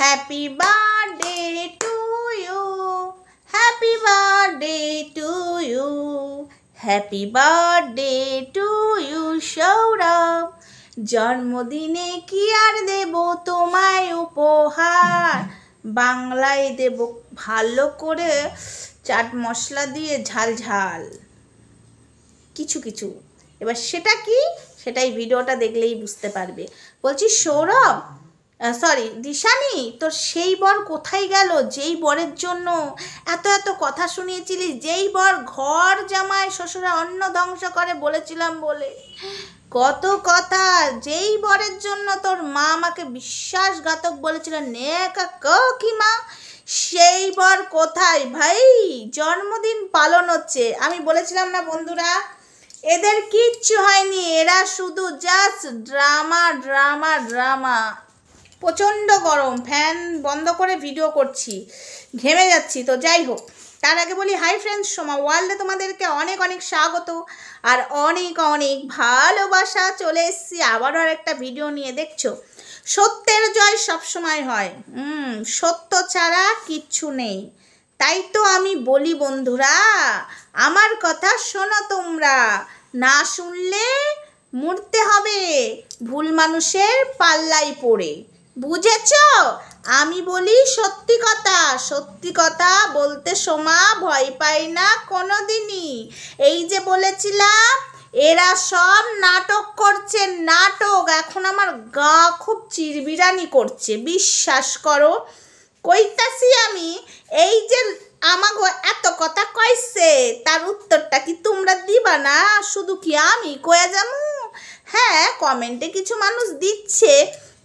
Happy birthday to you, happy birthday to you, happy birthday to you Sourav. জন্মদিনে কি আর দেব তোমায় উপহার, বাংলায় দেব ভালো করে চাট মশলা দিয়ে ঝাল ঝাল কিছু কিছু। এবার সেটা কি, সেটাই ভিডিওটা দেখলেই বুঝতে পারবে। বলছি সৌরভ, সরি দিশানি, তোর সেই বর কোথায় গেল যেই বরের জন্য এত এত কথা শুনিয়েছিলিস, যেই বর ঘর জামাই শ্বশুরা অন্ন ধ্বংস করে বলেছিলাম বলে কত কথা, যেই বরের জন্য তোর মা আমাকে বিশ্বাসঘাতক বলেছিল নে কি মা, সেই বর কোথায় ভাই? জন্মদিন পালন হচ্ছে, আমি বলেছিলাম না বন্ধুরা এদের কিচ্ছু হয়নি, এরা শুধু জাস্ট ড্রামা ড্রামা ড্রামা। প্রচণ্ড গরম, ফ্যান বন্ধ করে ভিডিও করছি, ঘেমে যাচ্ছি। তো যাই হোক, তার আগে বলি হাই ফ্রেন্ডস, সোমা ওয়ার্ল্ডে তোমাদেরকে অনেক অনেক স্বাগত আর অনেক অনেক ভালোবাসা। চলে এসেছি আবারও আর একটা ভিডিও নিয়ে। দেখছো সত্যের জয় সবসময় হয়, সত্য ছাড়া কিচ্ছু নেই। তাই তো আমি বলি বন্ধুরা, আমার কথা শোনো তোমরা, না শুনলে মরতে হবে ভুল মানুষের পাল্লাই পড়ে, বুঝেছ? আমি বলি সত্যি কথা, সত্যি কথা বলতে সোমা ভয় পাই না কোনো দিনই। এই যে বলেছিলাম এরা সব নাটক করছে, নাটক। এখন আমার গা খুব চিরবিরানি করছে, বিশ্বাস করো। কইতাছি আমি, এই যে আমাগো এত কথা কইছে তার উত্তরটা কি তোমরা দিবা না? শুধু কি আমি কয়ে যাবো? হ্যাঁ, কমেন্টে কিছু মানুষ দিচ্ছে,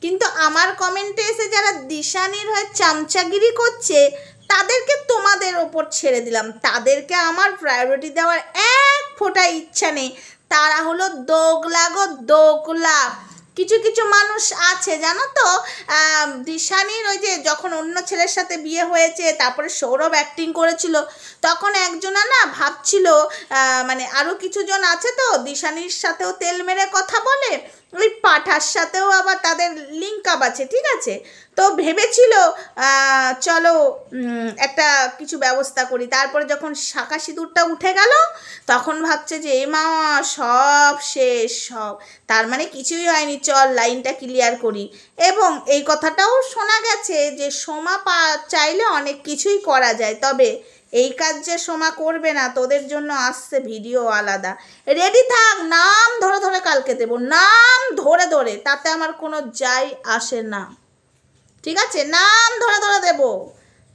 কিন্তু আমার কমেন্টে এসে যারা দিশানির হয়ে চামচাগিরি করছে তাদেরকে তোমাদের ওপর ছেড়ে দিলাম। তাদেরকে আমার প্রায়োরিটি দেওয়ার এক ফোঁটা ইচ্ছা নেই। তারা হলো দোগলা গো দোগলা। কিছু কিছু মানুষ আছে জানো তো, দিশানির ওই যে যখন অন্য ছেলের সাথে বিয়ে হয়েছে তারপরে সৌরভ অ্যাক্টিং করেছিল, তখন একজনা না ভাবছিল, মানে আরও কিছুজন আছে তো দিশানির সাথেও তেল মেরে কথা বলে, ওই পাঠার সাথেও আবার তাদের লিঙ্ক আপ আছে, ঠিক আছে? তো ভেবেছিল চলো একটা কিছু ব্যবস্থা করি। তারপরে যখন শাঁখা সিঁদুরটা উঠে গেল তখন ভাবছে যে এ মা সব শেষ, সব তার মানে কিছুই হয়নি, চল লাইনটা ক্লিয়ার করি। এবং এই কথাটাও শোনা গেছে যে সোমা চাইলে অনেক কিছুই করা যায়, তবে এই কাজ যে সোমা করবে না, তোদের জন্য আসছে ভিডিও আলাদা। রেডি থাক, নাম ধরে ধরে কালকে দেবো, নাম ধরে ধরে, তাতে আমার কোনো যাই আসে না, ঠিক আছে? নাম ধরে ধরে দেবো।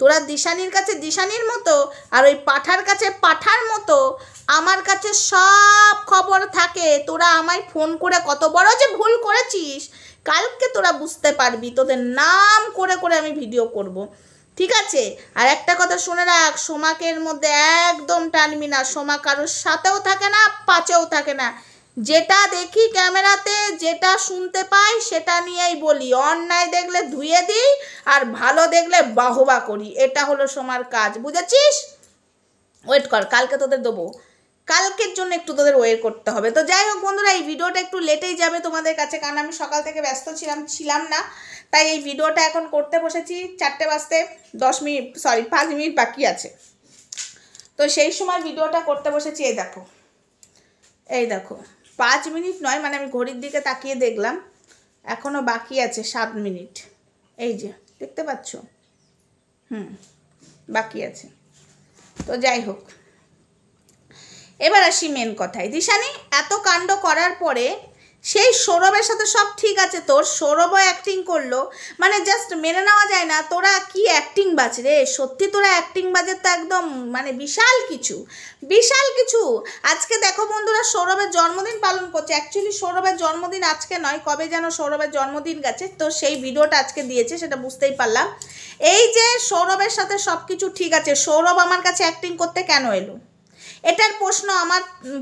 তোরা দিশানির কাছে দিশানির মতো আর ওই পাঠার কাছে পাঠার মতো আমার কাছে সব খবর থাকে। তোরা আমায় ফোন করে কত বড় যে ভুল করেছিস কালকে তোরা বুঝতে পারবি, তোদের নাম করে করে আমি ভিডিও করব, ঠিক আছে? আর একটা কথা শুনে রাখ, সোমাকে এর মধ্যে একদম টানবি না। সোমা কারোর সাথেও থাকে না, পাচেও থাকে না। যেটা দেখি ক্যামেরাতে, যেটা শুনতে পাই সেটা নিয়েই বলি। অন্যায় দেখলে ধুয়ে দিই আর ভালো দেখলে বাহবা করি, এটা হলো সোমার কাজ, বুঝেছিস? ওয়েট কর, কালকে তোদের দেবো, কালকের জন্য একটু তোদের ওয়েট করতে হবে। তো যাই হোক বন্ধুরা, এই ভিডিওটা একটু লেটেই যাবে তোমাদের কাছে, কারণ আমি সকাল থেকে ব্যস্ত ছিলাম না, তাই এই ভিডিওটা এখন করতে বসেছি। 4টে বাজতে 5 মিনিট বাকি আছে, তো সেই সময় ভিডিওটা করতে বসেছি। এই দেখো 5 মিনিট নয়, মানে আমি ঘড়ির দিকে তাকিয়ে দেখলাম এখনও বাকি আছে 7 মিনিট। এই যে দেখতে পাচ্ছ, বাকি আছে। তো যাই হোক, এবার আসি মেন কথায়। দিশানি এত কাণ্ড করার পরে সেই সৌরভের সাথে সব ঠিক আছে, তোর সৌরভও অ্যাক্টিং করলো, মানে জাস্ট মেনে নেওয়া যায় না। তোরা কি অ্যাক্টিং বাজ রে, সত্যি তোরা অ্যাক্টিং বাজের তো একদম মানে বিশাল কিছু, বিশাল কিছু। আজকে দেখো বন্ধুরা, সৌরভের জন্মদিন পালন করছে। অ্যাকচুয়ালি সৌরভের জন্মদিন আজকে নয়, কবে যেন সৌরভের জন্মদিন গেছে, তো সেই ভিডিওটা আজকে দিয়েছে, সেটা বুঝতেই পারলাম। এই যে সৌরভের সাথে সব কিছু ঠিক আছে, সৌরভ আমার কাছে অ্যাক্টিং করতে কেন এলো? এটার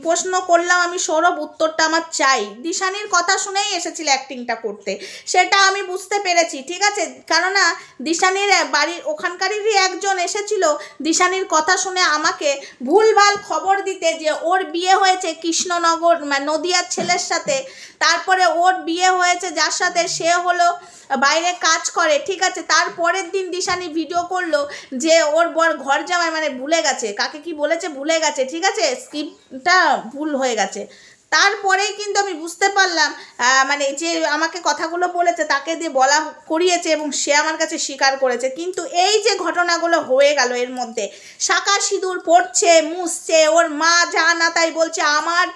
প্রশ্ন করলাম আমি সৌরভ, উত্তরটা আমার চাই। দিশানির কথা শুনেই এসেছিল অ্যাক্টিংটা করতে, সেটা আমি বুঝতে পেরেছি, ঠিক আছে। কেননা দিশানির বাড়ির ওখানকারই একজন এসেছিল দিশানির কথা শুনে আমাকে ভুলভাল খবর দিতে, যে ওর বিয়ে হয়েছে কৃষ্ণনগর নদিয়ার ছেলের সাথে, তারপরে ওর বিয়ে হয়েছে যার সাথে সে হলো বাইরে কাজ করে, ঠিক আছে। তারপরের দিন দিশানি ভিডিও করলো যে ওর বর ঘর জামাই, মানে ভুলে গেছে কাকে কি বলেছে, ভুলে গেছে, ঠিক আছে, স্ক্রিপ্টটা ভুল হয়ে গেছে। তারপরেই কিন্তু আমি বুঝতে পারলাম মানে যে আমাকে কথাগুলো বলেছে তাকে দিয়ে বলা করিয়েছে এবং সে আমার কাছে স্বীকার করেছে। কিন্তু এই যে ঘটনাগুলো হয়ে গেল এর মধ্যে, শাঁখা সিঁদুর পড়ছে, মুছছে, ওর মা যা না তাই বলছে, আমার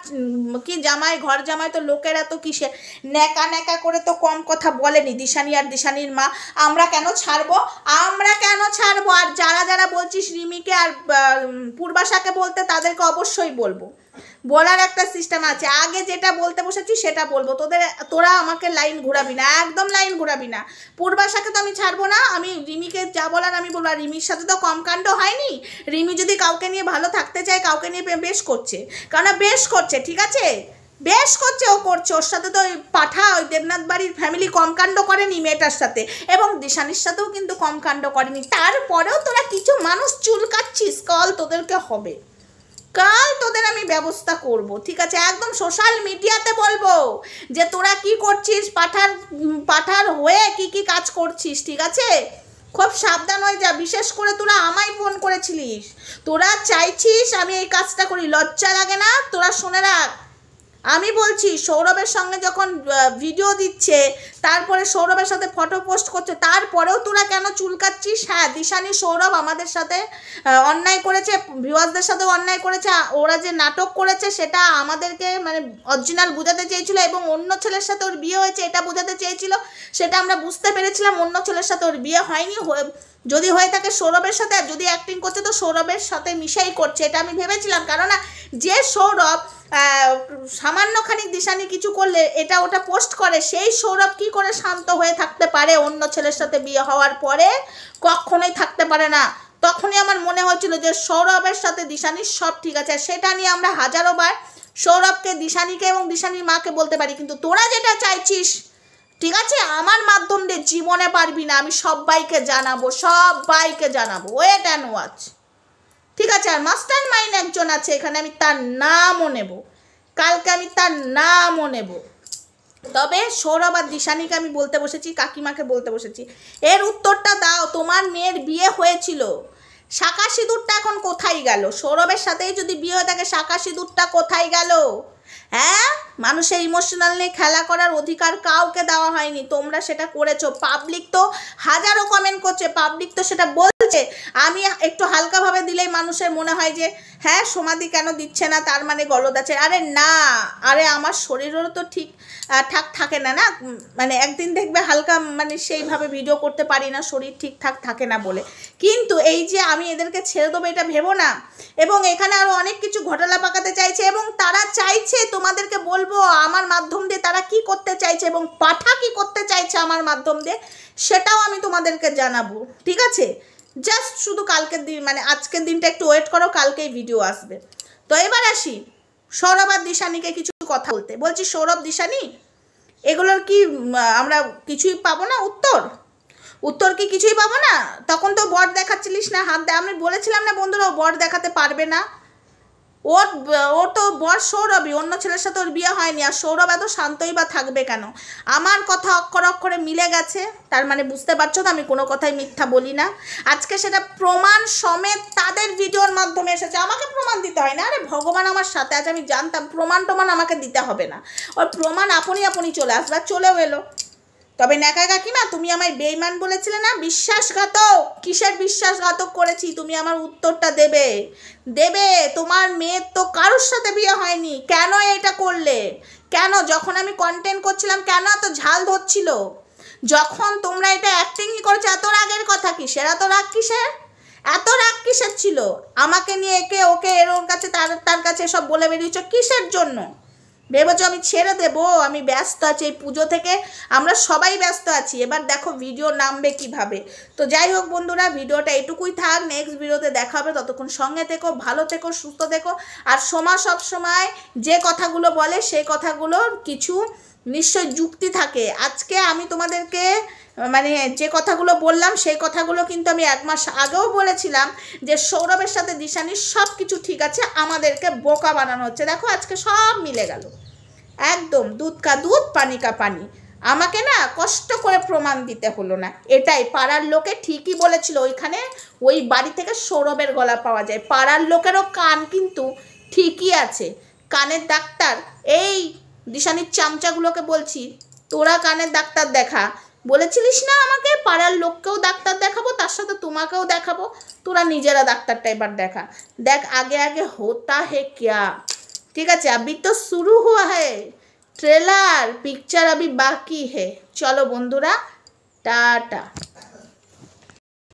কি জামাই ঘর জামাই তো লোকেরা তো কিসে ন্যাকা ন্যাকা করে তো কম কথা বলেনি দিশানি আর দিশানির মা। আমরা কেন ছাড়বো, আমরা কেন ছাড়বো? আর যারা যারা বলছিস রিমিকে আর পূর্বাশাকে বলতে, তাদেরকে অবশ্যই বলবো, বলার একটা সিস্টেম আছে। আগে যেটা বলতে বসেছি সেটা বলবো, তোরা আমাকে লাইন ঘোরাবি না, একদম লাইন ঘোরাবি না। পূর্বাশাকে তো আমি ছাড়বো না, আমি রিমিকে যা বলার আমি বলবো। আর রিমির সাথে তো কম কাণ্ড হয়নি। রিমি যদি কাউকে নিয়ে ভালো থাকতে চায়, কাউকে নিয়ে বেশ করছে, কেননা বেশ করছে, ঠিক আছে, বেশ করছে, ও করছে। ওর সাথে তো ওই পাঠা, ওই দেবনাথ বাড়ির ফ্যামিলি কম কাণ্ড করেনি মেয়েটার সাথে, এবং দিশানির সাথেও কিন্তু কম কাণ্ড করেনি। তারপরেও তোরা কিছু মানুষ চুলকাচ্ছিস, কাল তোদেরকে হবে, কাল তোদের আমি ব্যবস্থা করব, ঠিক আছে। একদম সোশ্যাল মিডিয়াতে বলবো যে তোরা কি করছিস, পাঠার হয়ে কি কাজ করছিস, ঠিক আছে। খুব সাবধান হয়ে যা। বিশেষ করে তোরা আমায় ফোন করেছিলিস, তোরা চাইছিস আমি এই কাজটা করি, লজ্জা লাগে না? তোরা শুনে রাখ, আমি বলছি সৌরভের সঙ্গে যখন ভিডিও দিচ্ছে, তারপরে সৌরভের সাথে ফটো পোস্ট করছে, তারপরেও তোরা কেন চুলকাচ্ছিস? হ্যাঁ, দিশানি সৌরভ আমাদের সাথে অন্যায় করেছে, ভিউয়ার্সদের সাথেও অন্যায় করেছে। ওরা যে নাটক করেছে সেটা আমাদেরকে মানে অরিজিনাল বোঝাতে চেয়েছিল, এবং অন্য ছেলের সাথে ওর বিয়ে হয়েছে এটা বোঝাতে চেয়েছিল, সেটা আমরা বুঝতে পেরেছিলাম। অন্য ছেলের সাথে ওর বিয়ে হয়নি, যদি হয়ে থাকে সৌরভের সাথে, আর যদি অ্যাক্টিং করছে তো সৌরভের সাথে মিশাই করছে, এটা আমি ভেবেছিলাম। কেননা যে সৌরভ সামান্যখানিক দিশানি কিছু করলে এটা ওটা পোস্ট করে, সেই সৌরভ কি করে শান্ত হয়ে থাকতে পারে অন্য ছেলের সাথে বিয়ে হওয়ার পরে? কখনোই থাকতে পারে না। তখনই আমার মনে হয়েছিল যে সৌরভের সাথে দিশানির সব ঠিক আছে। সেটা নিয়ে আমরা হাজারো বার সৌরভকে, দিশানিকে এবং দিশানির মাকে বলতে পারি, কিন্তু তোরা যেটা চাইছিস, ঠিক আছে, আমার মাধ্যম দিয়ে জীবনে পারবি না। আমি সবাইকে জানাবো, ওয়েট অ্যান্ড ওয়াচ, ঠিক আছে। আর মাস্টার মাইন্ড একজন আছে এখানে, আমি তার নামও নেব, কালকে আমি তার নামও নেব। তবে সৌরভ আর দিশানিকে আমি বলতে বসেছি, কাকিমাকে বলতে বসেছি, এর উত্তরটা দাও। তোমার মেয়ের বিয়ে হয়েছিল, শাঁখা সিঁদুরটা এখন কোথায় গেল? সৌরভের সাথেই যদি বিয়ে হয়ে থাকে, শাঁখা সিঁদুরটা কোথায় গেল? হ্যাঁ, মানুষের ইমোশনাল নিয়ে খেলা করার অধিকার কাউকে দেওয়া হয়নি, তোমরা সেটা করেছো। পাবলিক তো হাজারো কমেন্ট করছে, পাবলিক তো সেটা বলছে। আমি একটু হালকাভাবে দিলেই মানুষের মনে হয় যে হ্যাঁ সমাধি কেন দিচ্ছে না, তার মানে গলদ আছে। আরে না, আরে আমার শরীরেরও তো ঠিকঠাক থাকে না, মানে একদিন দেখবে হালকা মানে সেইভাবে ভিডিও করতে পারি না, শরীর ঠিকঠাক থাকে না বলে। কিন্তু এই যে আমি এদেরকে ছেড়ে দেবো এটা ভেবো না। এবং এখানে আরও অনেক কিছু ঘটনা পাকাতে চাইছে, এবং তারা চাইছে, তোমাদেরকে বলবো আমার মাধ্যম দিয়ে তারা কি করতে চাইছে এবং পাঠা কি করতে চাইছে আমার মাধ্যম দিয়ে, সেটাও আমি তোমাদেরকে জানাবো, ঠিক আছে। জাস্ট শুধু কালকের দিন, মানে আজকের দিনটা একটু ওয়েট করো, কালকেই ভিডিও আসবে। তো এবার আসি সৌরভ আর দিশানিকে কিছু কথা বলতে। বলছি সৌরভ, দিশানি, এগুলোর কি আমরা কিছুই পাবো না? উত্তর কি কিছুই পাবো না? তখন তো বর দেখাচ্ছিলিস না, হাত দেয়, আমি বলেছিলাম না বন্ধুরা ও বর দেখাতে পারবে না। ওর তো বর সৌরভই, অন্য ছেলের সাথে ওর বিয়ে হয়নি। আর সৌরভ এত শান্তই বা থাকবে কেন? আমার কথা অক্ষরে অক্ষরে মিলে গেছে, তার মানে বুঝতে পারছো তো আমি কোনো কথাই মিথ্যা বলি না। আজকে সেটা প্রমাণ সমেত তাদের ভিডিওর মাধ্যমে এসেছে, আমাকে প্রমাণ দিতে হয় না। আরে ভগবান আমার সাথে আছে, আমি জানতাম প্রমাণ আমাকে দিতে হবে না, ওর প্রমাণ আপনি চলে আসবে, আর চলেও এলো। তবে ন্যাকা কাকিমা, তুমি আমায় বেইমান বলেছিলে না, বিশ্বাসঘাতক। কিসের বিশ্বাসঘাতক করেছি? তুমি আমার উত্তরটা দেবে। তোমার মেয়ের তো কারোর সাথে বিয়ে হয়নি, কেন এটা করলে? কেন যখন আমি কন্টেন্ট করছিলাম কেন এত ঝাল ধরছিল? যখন তোমরা এটা অ্যাক্টিংই করেছো, এত রাগের কথা কিসের? এত রাগ কিসের ছিল? আমাকে নিয়ে একে ওকে এর ওর কাছে তার কাছে সব বলে বেরিয়েছো কিসের জন্য? ভেবেছো আমি ছেড়ে দেবো? আমি ব্যস্ত আছি, এই পুজো থেকে আমরা সবাই ব্যস্ত আছি। এবার দেখো ভিডিও নামবে কিভাবে। তো যাই হোক বন্ধুরা, ভিডিওটা এটুকুই থাক, নেক্সট ভিডিওতে দেখা হবে। ততক্ষণ সঙ্গে থেকো, ভালো থেকো, সুস্থ থেকো। আর সোমা সব সময় যে কথাগুলো বলে সেই কথাগুলোর কিছু নিশ্চয় যুক্তি থাকে। আজকে আমি তোমাদেরকে মানে যে কথাগুলো বললাম সেই কথাগুলো কিন্তু আমি 1 মাস আগেও বলেছিলাম যে সৌরভের সাথে দিশানির সব কিছু ঠিক আছে, আমাদেরকে বোকা বানানো হচ্ছে। দেখো আজকে সব মিলে গেল, একদম দুধ কা দুধ পানি কা পানি। আমাকে না কষ্ট করে প্রমাণ দিতে হলো না। এটাই পাড়ার লোকে ঠিকই বলেছিল, ওইখানে ওই বাড়ি থেকে সৌরভের গলা পাওয়া যায়। পাড়ার লোকেরও কান কিন্তু ঠিকই আছে, কানের ডাক্তার। এই দিশানির চামচাগুলোকে বলছি, তোরা কানের ডাক্তার দেখা। বলেছিলিস না আমাকে পাড়ার লোককেও ডাক্তার দেখাবো, তার সাথে তোমাকেও দেখাবো। তোরা নিজেরা ডাক্তারটা এবার দেখা। দেখ আগে আগে হোতা হে ক্যা। ঠিক আছে, अभी तो शुरू हुआ है, ट्रेलर पिक्चर अभी बाकी है। चलो बंधुरा, टाटा।